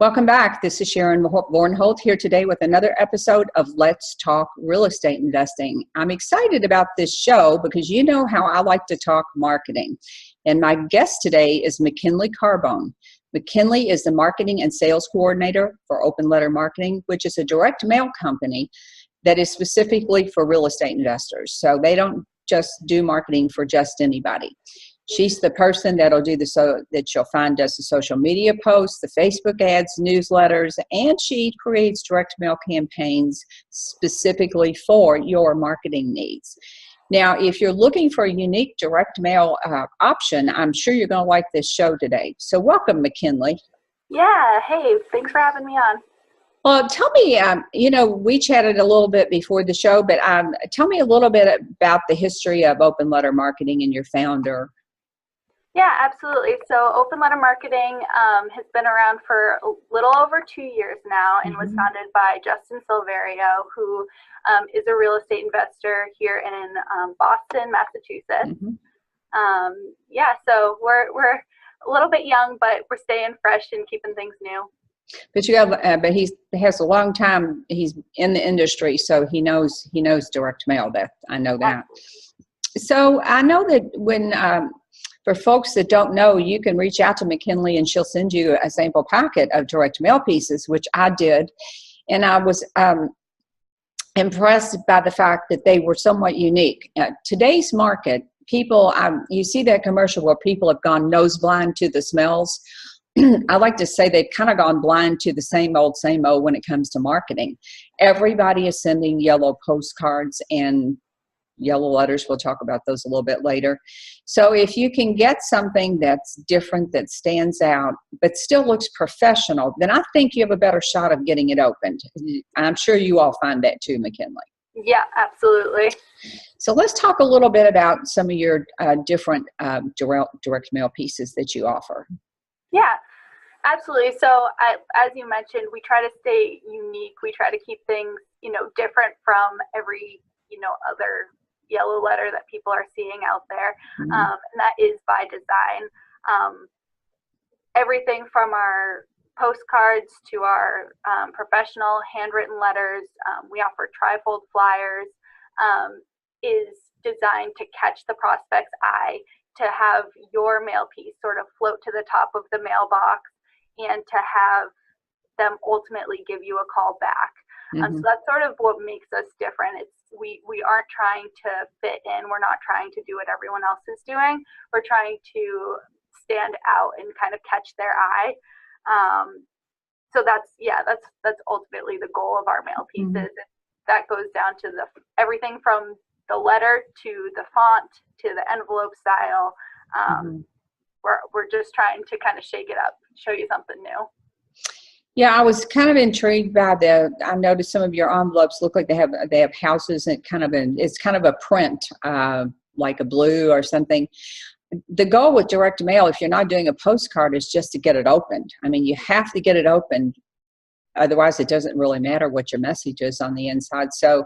Welcome back. This is Sharon Vornholt here today with another episode of Let's Talk Real Estate Investing. I'm excited about this show because you know how I like to talk marketing. And my guest today is McKinley Carbone. McKinley is the marketing and sales coordinator for Open Letter Marketing, which is a direct mail company that is specifically for real estate investors. So they don't just do marketing for just anybody. She's the person that'll do that you'll find does the social media posts, the Facebook ads, newsletters, and she creates direct mail campaigns specifically for your marketing needs. Now, if you're looking for a unique direct mail option, I'm sure you're going to like this show today. So welcome, McKinley. Yeah, hey, thanks for having me on. Well, tell me, we chatted a little bit before the show, but tell me a little bit about the history of Open Letter Marketing and your founder. Yeah, absolutely. So Open Letter Marketing has been around for a little over 2 years now and was founded by Justin Silverio, who is a real estate investor here in Boston, Massachusetts. So we're a little bit young, but we're staying fresh and keeping things new. But he has a long time. He's in the industry, so he knows direct mail. That I know that. So I know that when for folks that don't know, you can reach out to McKinley and she'll send you a sample packet of direct mail pieces, which I did. And I was impressed by the fact that they were somewhat unique. Today's market, people, you see that commercial where people have gone nose blind to the smells. I like to say they've kind of gone blind to the same old when it comes to marketing. Everybody is sending yellow postcards and yellow letters. We'll talk about those a little bit later. So if you can get something that's different, that stands out, but still looks professional, then I think you have a better shot of getting it opened. I'm sure you all find that too, McKinley. Yeah, absolutely. So let's talk a little bit about some of your different direct mail pieces that you offer. Yeah, absolutely. So as you mentioned, we try to stay unique. We try to keep things, different from every, other yellow letter that people are seeing out there. And that is by design. Everything from our postcards to our professional handwritten letters, we offer trifold flyers, is designed to catch the prospect's eye, to have your mail piece sort of float to the top of the mailbox and to have them ultimately give you a call back. So that's sort of what makes us different. We aren't trying to fit in. We're not trying to do what everyone else is doing. We're trying to stand out and kind of catch their eye. So that's ultimately the goal of our mail pieces. That goes down to everything from the letter to the font to the envelope style. We're just trying to kind of shake it up, show you something new. Yeah, I was kind of intrigued by I noticed some of your envelopes look like they have houses and it's kind of a print, like a blue or something. The goal with direct mail, if you're not doing a postcard, is just to get it opened. I mean, you have to get it opened. Otherwise, it doesn't really matter what your message is on the inside. So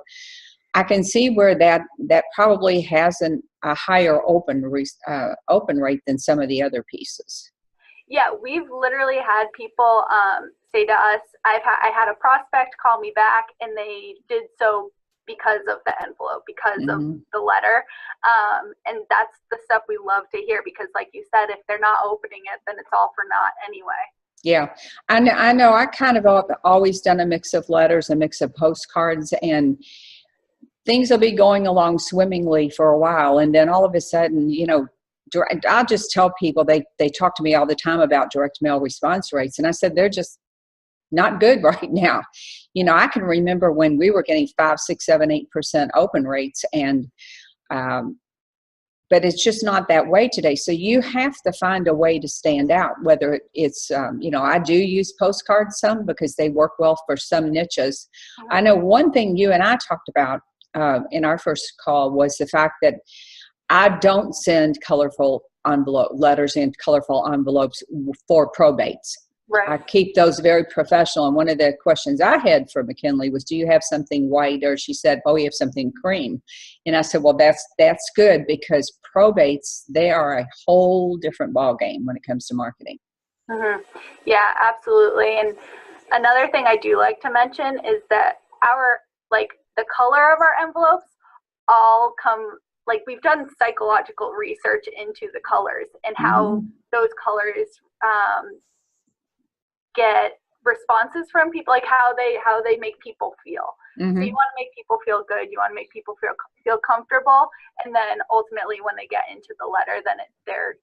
I can see where that probably has a higher open rate than some of the other pieces. Yeah, we've literally had people say to us, I had a prospect call me back, and they did so because of the envelope, because of the letter. And that's the stuff we love to hear, because like you said, if they're not opening it, then it's all for naught anyway. Yeah, I know. I kind of always done a mix of letters, a mix of postcards, and things will be going along swimmingly for a while. And then all of a sudden, I'll just tell people, they talk to me all the time about direct mail response rates. And I said, they're just not good right now. I can remember when we were getting 5, 6, 7, 8% open rates, and but it's just not that way today. So you have to find a way to stand out, whether it's, I do use postcards some because they work well for some niches. I know one thing you and I talked about in our first call was the fact that I don't send colorful letters in colorful envelopes for probates. Right. I keep those very professional. And one of the questions I had for McKinley was, do you have something white? Or she said, oh, we have something cream. And I said, well, that's good, because probates, they are a whole different ballgame when it comes to marketing. Mm-hmm. Yeah, absolutely. And another thing I do like to mention is that the color of our envelopes all come, like, we've done psychological research into the colors and how those colors get responses from people, like how they make people feel. So you want to make people feel good, you want to make people feel comfortable, and then ultimately when they get into the letter, then they're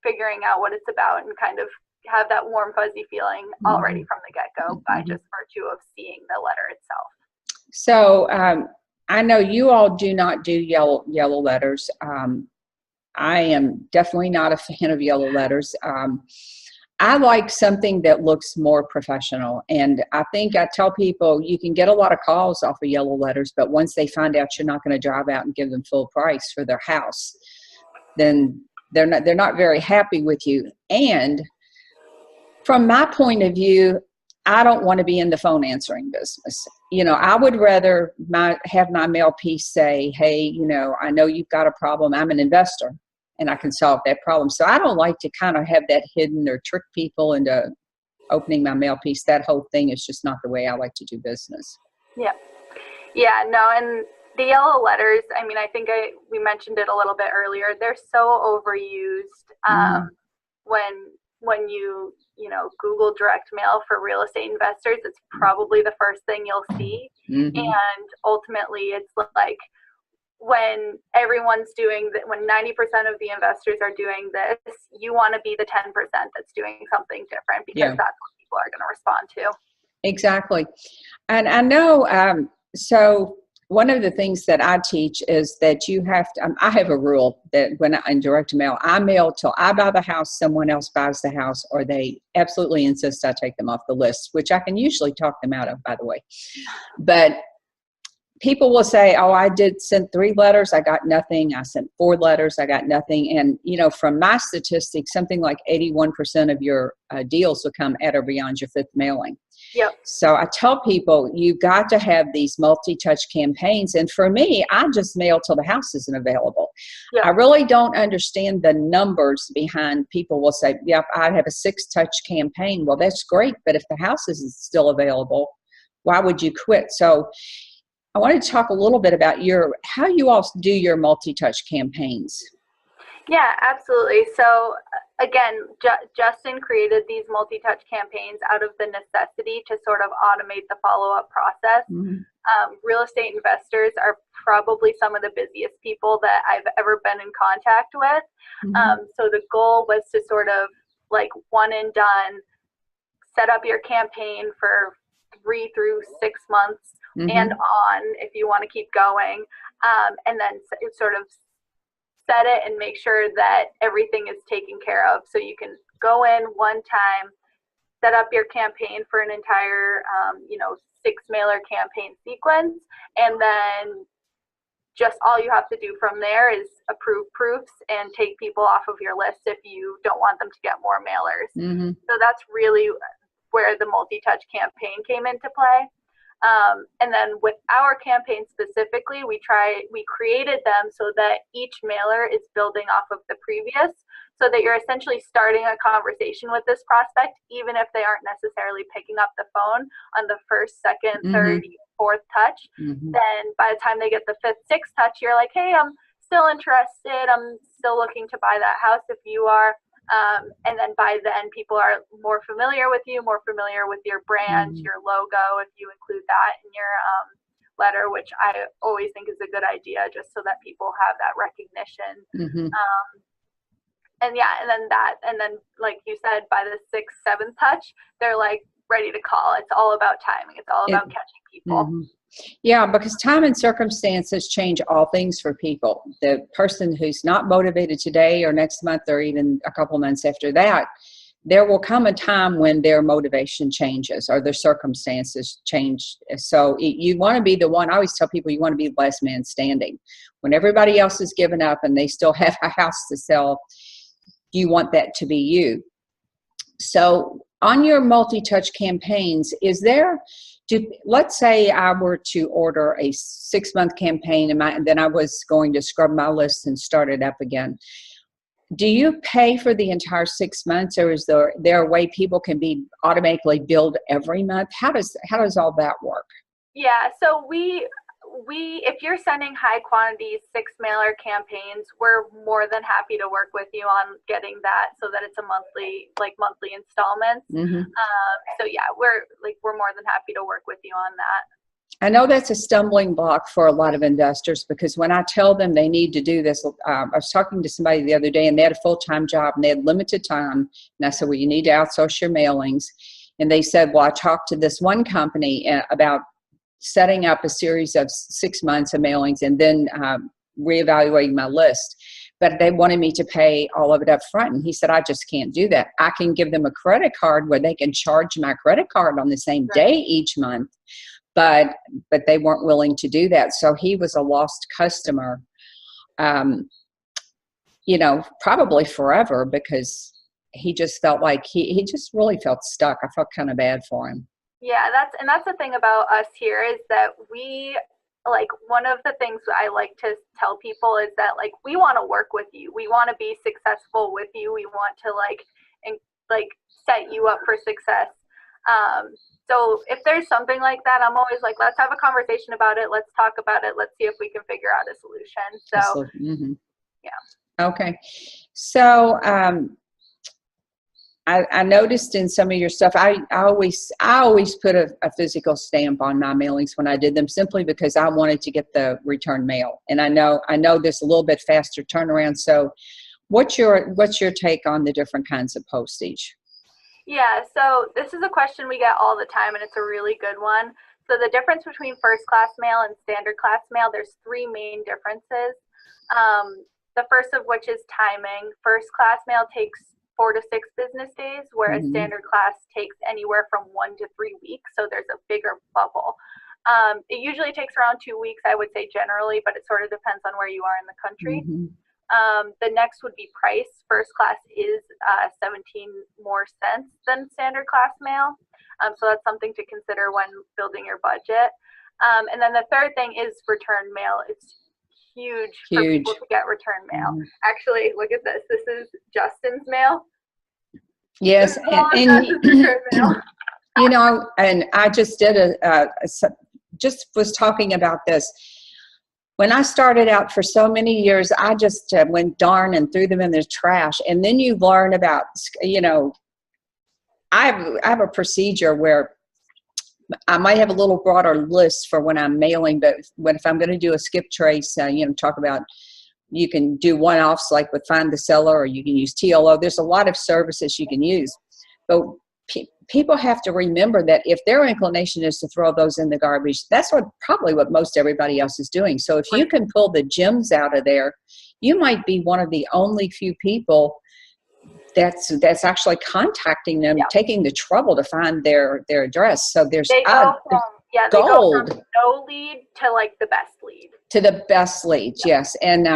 figuring out what it's about and kind of have that warm fuzzy feeling already from the get-go by just virtue of seeing the letter itself. So I know you all do not do yellow letters. I am definitely not a fan of yellow letters. I like something that looks more professional. And I think I tell people you can get a lot of calls off of yellow letters, but once they find out you're not going to drive out and give them full price for their house, then they're not very happy with you. And from my point of view, I don't want to be in the phone answering business. I would rather have my mail piece say, hey, I know you've got a problem. I'm an investor and I can solve that problem. So I don't like to kind of have that hidden or trick people into opening my mail piece. That whole thing is just not the way I like to do business. Yeah. Yeah, no, and the yellow letters, I mean, I think we mentioned it a little bit earlier. They're so overused. When you Google direct mail for real estate investors, it's probably the first thing you'll see. And ultimately, it's like when everyone's doing that, when 90% of the investors are doing this, you want to be the 10% that's doing something different, because that's what people are going to respond to. Exactly. And I know, so one of the things that I teach is that you have to, I have a rule that when in direct mail, I mail till I buy the house, someone else buys the house, or they absolutely insist I take them off the list, which I can usually talk them out of, by the way. But people will say, oh, I did send 3 letters, I got nothing. I sent 4 letters, I got nothing. And, from my statistics, something like 81% of your deals will come at or beyond your 5th mailing. Yep. So I tell people, you've got to have these multi-touch campaigns. And for me, I just mail till the house isn't available. Yep. I really don't understand the numbers behind. People will say, yep, I have a 6-touch campaign. Well, that's great. But if the house isn't still available, why would you quit? So I wanted to talk a little bit about how you all do your multi-touch campaigns. Yeah, absolutely. So again, Justin created these multi-touch campaigns out of the necessity to sort of automate the follow-up process. Real estate investors are probably some of the busiest people that I've ever been in contact with. So the goal was to sort of like one and done, set up your campaign for 3 through 6 months and on if you want to keep going, and then sort of set it and make sure that everything is taken care of. So you can go in one time, set up your campaign for an entire 6 mailer campaign sequence, and then just all you have to do from there is approve proofs and take people off of your list if you don't want them to get more mailers. So that's really where the multi-touch campaign came into play. And then with our campaign specifically, we created them so that each mailer is building off of the previous, so that you're essentially starting a conversation with this prospect, even if they aren't necessarily picking up the phone on the first, second, third, fourth touch. Then by the time they get the 5th, 6th touch, you're like, hey, I'm still interested. I'm still looking to buy that house if you are. And then by then, people are more familiar with you, more familiar with your brand, your logo, if you include that in your letter, which I always think is a good idea, just so that people have that recognition. And then like you said, by the 6th, 7th touch, they're like ready to call. It's all about timing. It's all about catching people. Yeah, because time and circumstances change all things for people. The person who's not motivated today or next month or even a couple months after that, there will come a time when their motivation changes or their circumstances change. So you want to be the one. I always tell people you want to be the last man standing. When everybody else is given up and they still have a house to sell, you want that to be you. So on your multi-touch campaigns, let's say I were to order a 6-month campaign and then I was going to scrub my list and start it up again. do you pay for the entire 6 months, or is there a way people can be automatically billed every month? How does all that work? Yeah, so we if you're sending high quantity 6-mailer campaigns, we're more than happy to work with you on getting that so that it's a monthly installments. Mm-hmm. So yeah, we're more than happy to work with you on that. I know that's a stumbling block for a lot of investors, because when I tell them they need to do this, I was talking to somebody the other day, and they had a full-time job and they had limited time. And I said, well, you need to outsource your mailings. And they said, well, I talked to this one company about setting up a series of 6 months of mailings and then reevaluating my list. But they wanted me to pay all of it up front. And he said, I just can't do that. I can give them a credit card where they can charge my credit card on the same day each month. But they weren't willing to do that. So he was a lost customer, probably forever, because he just felt like he just really felt stuck. I felt kind of bad for him. Yeah, that's the thing about us here is that we, one of the things I like to tell people is that we want to work with you. We want to be successful with you. We want to set you up for success. So if there's something like that, I'm always like, let's have a conversation about it. Let's talk about it. Let's see if we can figure out a solution. So, yeah. Okay. So I noticed in some of your stuff, I always put a physical stamp on my mailings when I did them, simply because I wanted to get the return mail. And I know there's a little bit faster turnaround. So what's your take on the different kinds of postage? Yeah, so this is a question we get all the time, and it's a really good one. So the difference between first class mail and standard class mail, there's 3 main differences. The first of which is timing. First class mail takes 4 to 6 business days, whereas standard class takes anywhere from 1 to 3 weeks. So there's a bigger bubble. It usually takes around 2 weeks, I would say generally, but it sort of depends on where you are in the country. The next would be price. First class is 17 more cents than standard class mail. So that's something to consider when building your budget. And then the third thing is return mail. It's huge for people to get return mail. Actually, look at this. This is Justin's mail. Yes. And I just did just was talking about this. When I started out, for so many years, I just went darn and threw them in the trash. And then you learn about, I have a procedure where I might have a little broader list for when I'm mailing, but if I'm going to do a skip trace, talk about, you can do one-offs like with Find the Seller, or you can use TLO. There's a lot of services you can use. But people have to remember that if their inclination is to throw those in the garbage, that's probably what most everybody else is doing. So if you can pull the gems out of there, you might be one of the only few people that's actually contacting them, taking the trouble to find their address. So there's gold. They go from no lead to the best lead. To the best leads, yes. And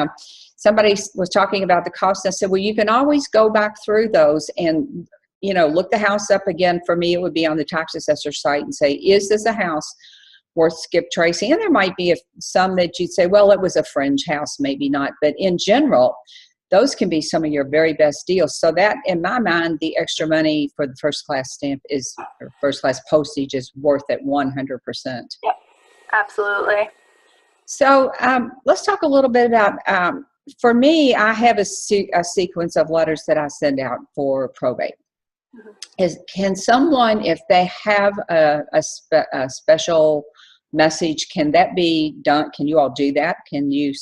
somebody was talking about the cost. I said, well, you can always go back through those and look the house up again. For me, it would be on the tax assessor site and say, is this a house worth skip tracing? And there might be some that you'd say, well, it was a fringe house, maybe not. But in general, those can be some of your very best deals. So that, in my mind, the extra money for the first class stamp or first class postage is worth it 100%. Yep, absolutely. So let's talk a little bit about, for me, I have a sequence of letters that I send out for probate. Can someone, if they have a special message, can that be done? Can you all do that? Can you?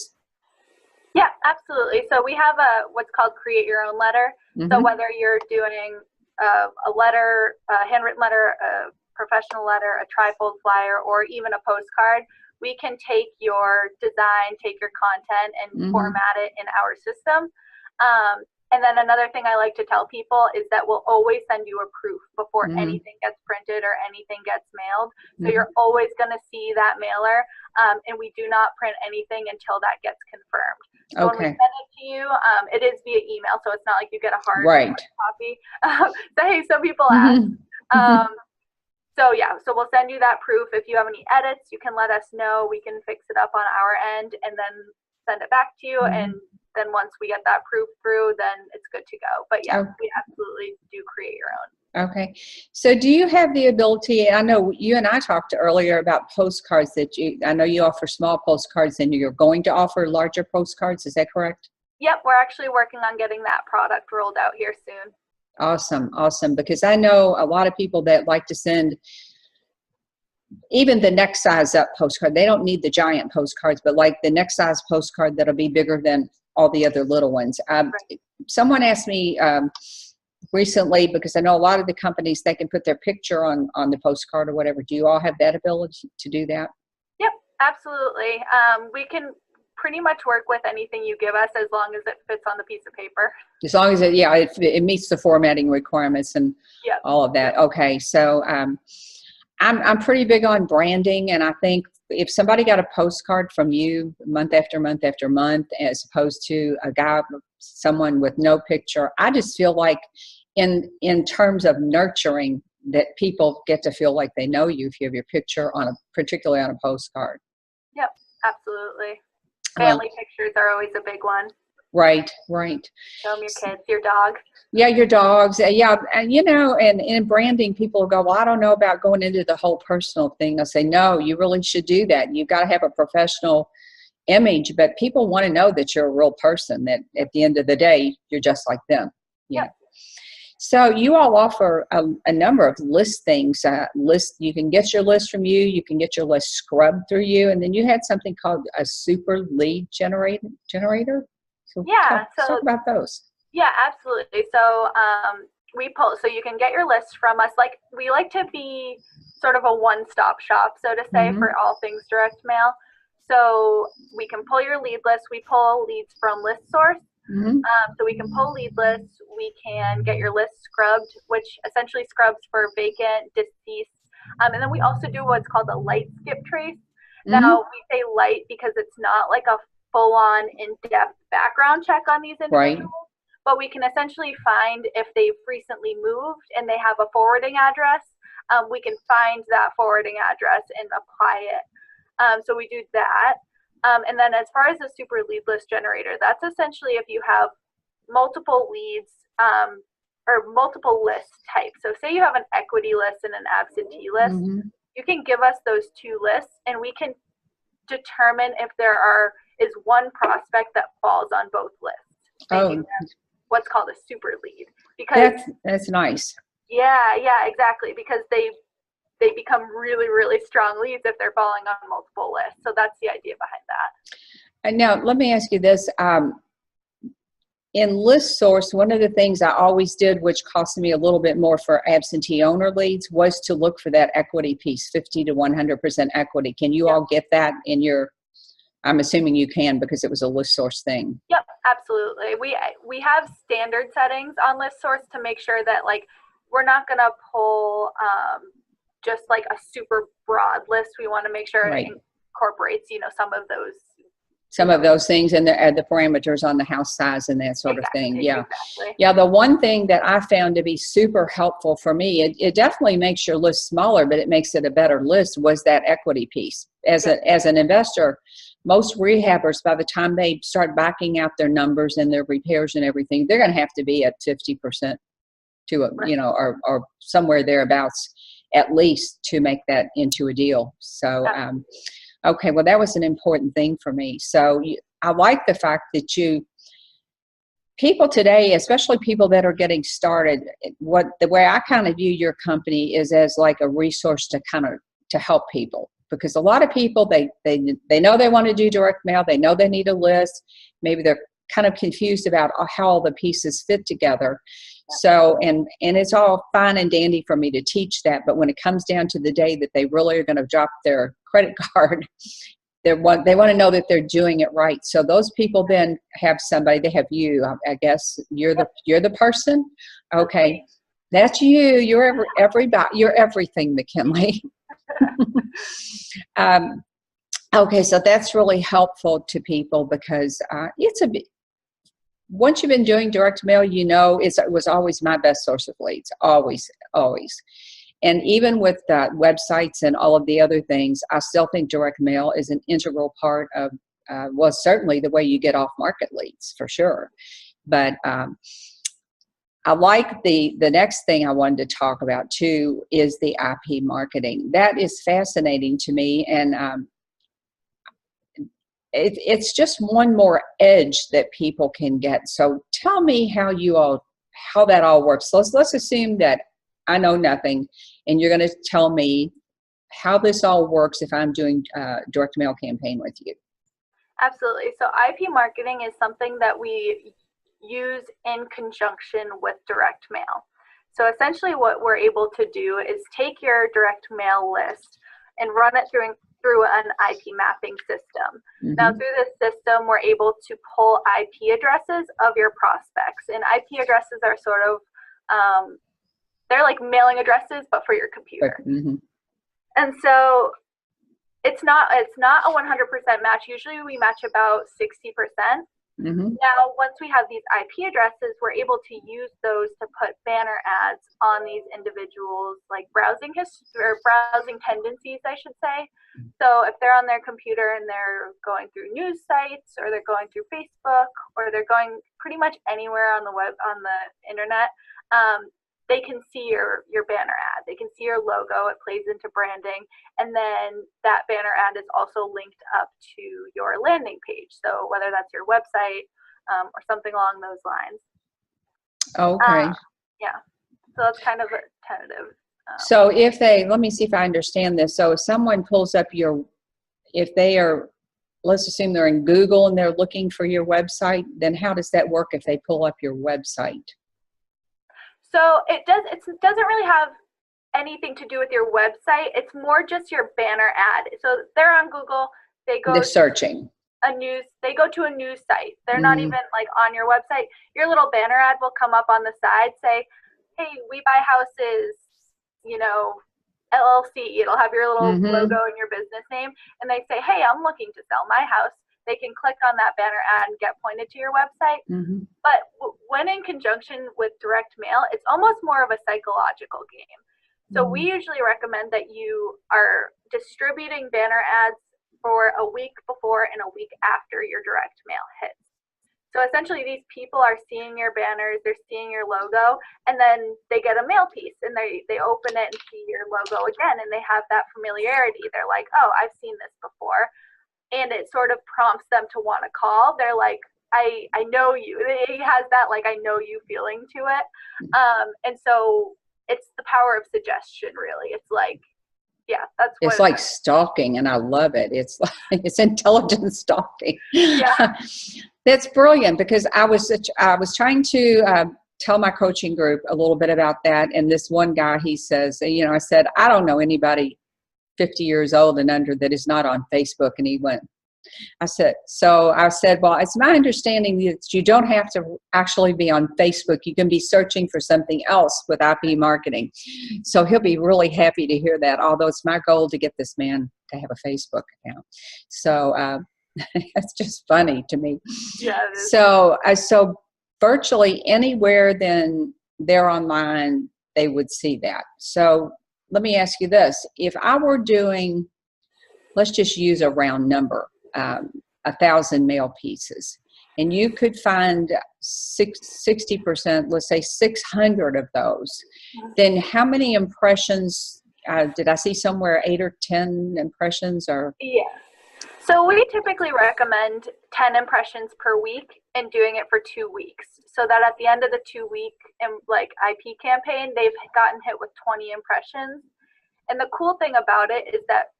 Yeah, absolutely. So we have what's called create your own letter. So whether you're doing a letter, a handwritten letter, a professional letter, a trifold flyer, or even a postcard, we can take your design, take your content, and format it in our system. And then another thing I like to tell people is that we'll always send you a proof before anything gets printed or anything gets mailed. So you're always going to see that mailer, and we do not print anything until that gets confirmed. So when we send it to you, it is via email, so it's not like you get a hard copy. So hey, some people ask. So yeah, so we'll send you that proof. If you have any edits, you can let us know. We can fix it up on our end and then send it back to you, and then once we get that proof through, then it's good to go. But yeah, we absolutely do create your own. Okay. So do you have the ability, I know you and I talked earlier about postcards I know you offer small postcards and you're going to offer larger postcards. Is that correct? Yep. We're actually working on getting that product rolled out here soon. Awesome. Awesome. Because I know a lot of people that like to send even the next size up postcard. They don't need the giant postcards, but like the next size postcard that'll be bigger than all the other little ones. Right. Someone asked me recently, because I know a lot of the companies, they can put their picture on the postcard or whatever. Do you all have that ability to do that? Yep, absolutely. We can pretty much work with anything you give us as long as it fits on the piece of paper. As long as it meets the formatting requirements and all of that. Okay, so I'm pretty big on branding, and I think if somebody got a postcard from you month after month after month, as opposed to someone with no picture, I just feel like in terms of nurturing, that people get to feel like they know you if you have your picture particularly on a postcard. Yep, absolutely. Family pictures are always a big one. Right. Show them your kids, your dog. Yeah, your dogs. Yeah, and and in branding, people go, well, I don't know about going into the whole personal thing. They'll say, no, you really should do that. You've got to have a professional image, but people want to know that you're a real person, that at the end of the day, you're just like them. Yeah. Yep. So you all offer a number of list things. You can get your list from you. You can get your list scrubbed through you. And then you had something called a super lead generator. So talk about those. Yeah, absolutely. So so you can get your list from us. Like, we like to be sort of a one-stop shop, so to say, for all things direct mail. So we can pull your lead list. We pull leads from ListSource. So we can pull lead lists. We can get your list scrubbed, which essentially scrubs for vacant, deceased. And then we also do what's called a light skip trace. Now, we say light because it's not like a full-on in-depth background check on these individuals. Right. But we can essentially find if they've recently moved and they have a forwarding address. We can find that forwarding address and apply it. So we do that. And then as far as the super lead list generator, that's essentially if you have multiple leads or multiple list types. So say you have an equity list and an absentee list. You can give us those two lists and we can determine if there is one prospect that falls on both lists. What's called a super lead. Because that's nice. Yeah, exactly. Because they become really, really strong leads if they're falling on multiple lists. So that's the idea behind that. And now let me ask you this. In ListSource, one of the things I always did, which cost me a little bit more for absentee owner leads, was to look for that equity piece, 50 to 100% equity. Can you all get that in your, I'm assuming you can because it was a ListSource thing. Yep, absolutely. We have standard settings on ListSource to make sure that we're not going to pull just like a super broad list. We want to make sure it incorporates, some of those things and the parameters on the house size and that sort of thing. Yeah. Exactly. Yeah. The one thing that I found to be super helpful for me, it definitely makes your list smaller, but it makes it a better list, was that equity piece. As an investor, most rehabbers, by the time they start backing out their numbers and their repairs and everything, they're going to have to be at 50% to or somewhere thereabouts at least to make that into a deal. So, okay, well, that was an important thing for me. So I like the fact that people today, especially people that are getting started, the way I kind of view your company is as like a resource to help people. Because a lot of people, they know they want to do direct mail. They know they need a list. Maybe they're kind of confused about how all the pieces fit together. So, and it's all fine and dandy for me to teach that. But when it comes down to the day that they really are going to drop their credit card, they want to know that they're doing it right. So those people then have somebody, they have you, I guess you're the person. Okay. That's you. You're everybody. You're everything, McKinley. Okay, so that's really helpful to people because it's once you've been doing direct mail, it was always my best source of leads, always. And even with websites and all of the other things, I still think direct mail is an integral part of was certainly the way you get off market leads for sure. But I like the next thing I wanted to talk about too is the IP marketing. That is fascinating to me, and it's just one more edge that people can get. So tell me how that all works. So let's assume that I know nothing, and you're going to tell me how this all works if I'm doing a direct mail campaign with you. Absolutely. So IP marketing is something that we use in conjunction with direct mail. So essentially what we're able to do is take your direct mail list and run it through an IP mapping system. Mm-hmm. Now through this system, we're able to pull IP addresses of your prospects. And IP addresses are sort of, they're like mailing addresses, but for your computer. Mm-hmm. And so it's not a 100% match. Usually we match about 60%. Mm-hmm. Now, once we have these IP addresses, we're able to use those to put banner ads on these individuals, like browsing history or browsing tendencies, I should say. So if they're on their computer and they're going through news sites, or they're going through Facebook, or they're going pretty much anywhere on the web, on the internet, they can see your banner ad. They can see your logo. It plays into branding. And then that banner ad is also linked up to your landing page. So whether that's your website or something along those lines. Okay. Yeah. So that's kind of a tentative. So let me see if I understand this. So if someone pulls up let's assume they're in Google and they're looking for your website, then how does that work if they pull up your website? So it doesn't really have anything to do with your website. It's more just your banner ad. So they're on Google. They're searching. They go to a news site. They're not even like on your website. Your little banner ad will come up on the side, say, "Hey, we buy houses, LLC." It'll have your little logo and your business name, and they say, "Hey, I'm looking to sell my house." They can click on that banner ad and get pointed to your website. Mm-hmm. But when in conjunction with direct mail, it's almost more of a psychological game. So we usually recommend that you are distributing banner ads for a week before and a week after your direct mail hits. So essentially these people are seeing your banners, they're seeing your logo, and then they get a mail piece and they open it and see your logo again, and they have that familiarity. They're like, "Oh, I've seen this before." And it sort of prompts them to want to call. They're like, I know you. It has that, like, I know you feeling to it. And so it's the power of suggestion, really. It's like, yeah, that's what it's like stalking, and I love it. It's intelligent stalking. Yeah. That's brilliant, because I was trying to tell my coaching group a little bit about that. And this one guy, he says, I said, "I don't know anybody 50 years old and under that is not on Facebook." And he went, I said, "Well, it's my understanding that you don't have to actually be on Facebook. You can be searching for something else with IP marketing." So he'll be really happy to hear that, although it's my goal to get this man to have a Facebook account. So it's just funny to me. Yeah. So virtually anywhere then they're online, they would see that. So let me ask you this. If I were doing, let's just use a round number, 1,000 mail pieces, and you could find 60%, let's say 600 of those, then how many impressions, did I see somewhere 8 or 10 impressions? Or Yeah. So we typically recommend 10 impressions per week and doing it for 2 weeks, so that at the end of the 2-week IP campaign, they've gotten hit with 20 impressions. And the cool thing about it is that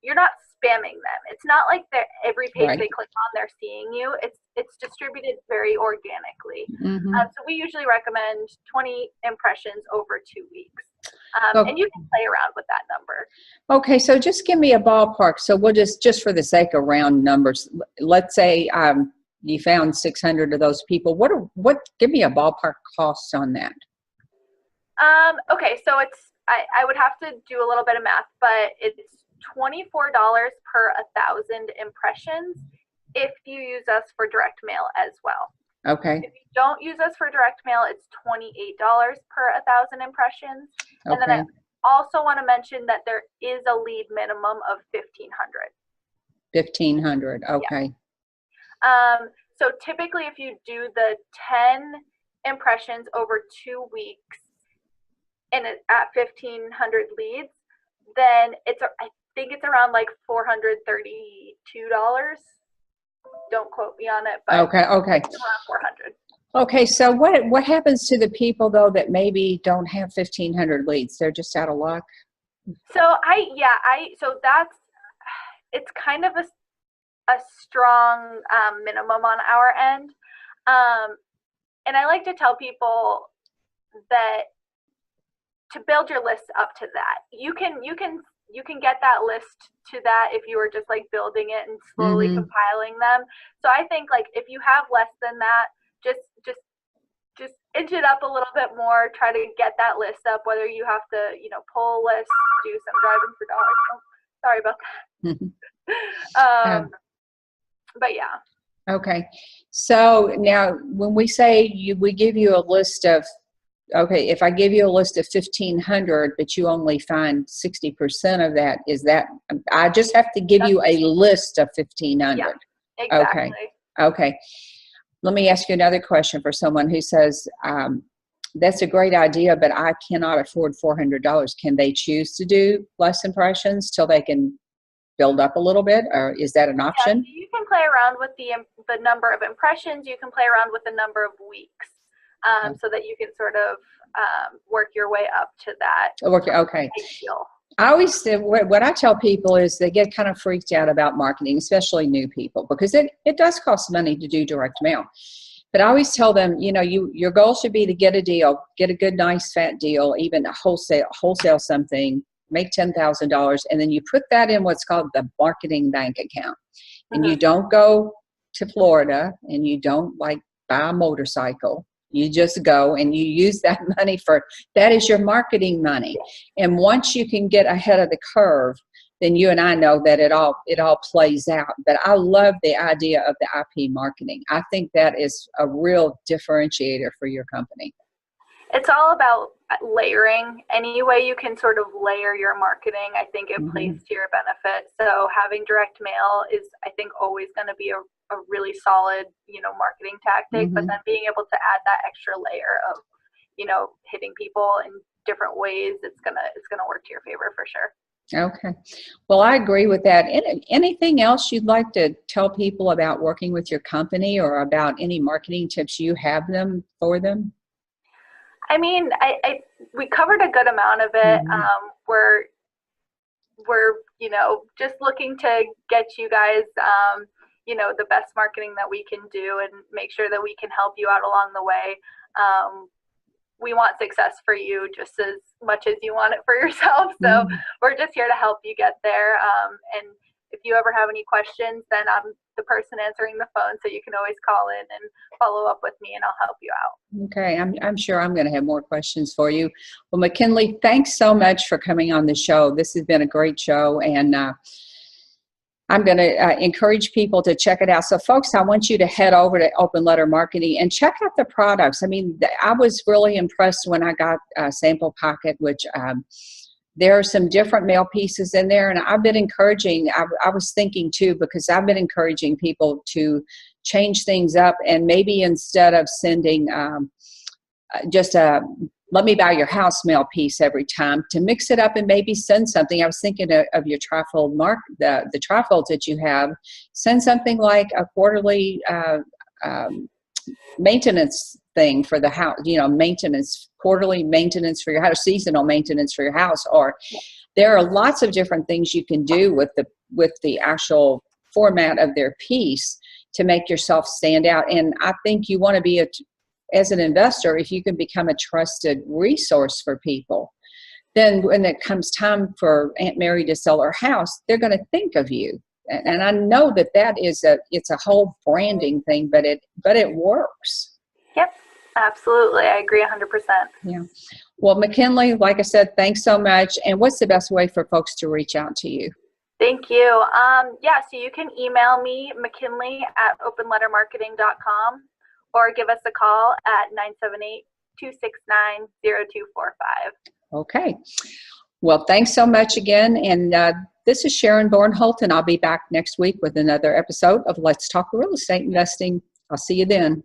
you're not spamming them. It's not like every page Right. they click on, they're seeing you. It's distributed very organically. Mm-hmm. So we usually recommend 20 impressions over 2 weeks. Okay. And you can play around with that number. Okay, so just give me a ballpark. So we'll just for the sake of round numbers, let's say you found 600 of those people. Give me a ballpark cost on that. Okay, so I would have to do a little bit of math, but it's $24 per 1,000 impressions if you use us for direct mail as well. Okay. If you don't use us for direct mail, it's $28 per 1,000 impressions. And Okay. then I also want to mention that there is a lead minimum of 1,500. 1,500. Okay. So typically if you do the 10 impressions over 2 weeks and at 1,500 leads, then I think it's around like $432. Don't quote me on it, but Okay. it's around 400. Okay, so what happens to the people though that maybe don't have 1,500 leads? They're just out of luck. So it's kind of a strong minimum on our end, and I like to tell people that to build your list up to that, you can get that list to that if you were just like building it and slowly compiling them. So I think like if you have less than that, just inch it up a little bit more. Try to get that list up, whether you have to, pull lists, do some driving for dollars. Oh, sorry about that. But yeah. Okay. So now when we say we give you a list of, okay, if I give you a list of 1,500, but you only find 60% of that, is that, I just have to give you a list of 1,500? Yeah, exactly. Okay. Let me ask you another question for someone who says, that's a great idea, but I cannot afford $400. Can they choose to do less impressions till they can build up a little bit, or is that an option? Yeah, you can play around with the number of impressions. You can play around with the number of weeks, so that you can sort of work your way up to that. Okay. Ideal. I always say, what I tell people is they get kind of freaked out about marketing, especially new people, because it does cost money to do direct mail. But I always tell them, your goal should be to get a deal, get a good, nice, fat deal, even a wholesale something, make $10,000, and then you put that in what's called the marketing bank account. And you don't go to Florida and you don't like buy a motorcycle. You just go and you use that money that is your marketing money. And once you can get ahead of the curve, then you and I know that it all plays out. But I love the idea of the IP marketing. I think that is a real differentiator for your company. It's all about layering. Any way you can sort of layer your marketing, I think it plays to your benefit. So having direct mail is, I think, always going to be a really solid, marketing tactic. But then being able to add that extra layer of, hitting people in different ways, it's gonna work to your favor for sure. Okay. Well, I agree with that. Anything else you'd like to tell people about working with your company, or about any marketing tips you have for them? I mean, we covered a good amount of it. We're just looking to get you guys, the best marketing that we can do, and make sure that we can help you out along the way. We want success for you just as much as you want it for yourself. So we're just here to help you get there. And if you ever have any questions, then I'm the person answering the phone, so you can always call in and follow up with me, and I'll help you out. Okay, I'm sure I'm going to have more questions for you. Well, McKinley, thanks so much for coming on the show. This has been a great show, and I'm going to encourage people to check it out. So, folks, I want you to head over to Open Letter Marketing and check out the products. I mean, I was really impressed when I got a sample packet, which there are some different mail pieces in there. And I've been encouraging, I was thinking too, because I've been encouraging people to change things up, and maybe instead of sending just a let me buy your house mail piece every time, to mix it up and maybe send something. I was thinking of your trifold the trifolds that you have. Send something like a quarterly maintenance thing for the house, quarterly maintenance for your house, seasonal maintenance for your house. Or there are lots of different things you can do with the actual format of their piece to make yourself stand out. And I think you want to be as an investor, if you can become a trusted resource for people, then when it comes time for Aunt Mary to sell her house, they're going to think of you. And I know that it's a whole branding thing, but it works. Yep, absolutely. I agree 100%. Yeah. Well, McKinley, like I said, thanks so much. And what's the best way for folks to reach out to you? Thank you. So you can email me, mckinley@openlettermarketing.com, or give us a call at 978-269-0245. Okay. Well, thanks so much again. And This is Sharon Bornholt, and I'll be back next week with another episode of Let's Talk Real Estate Investing. I'll see you then.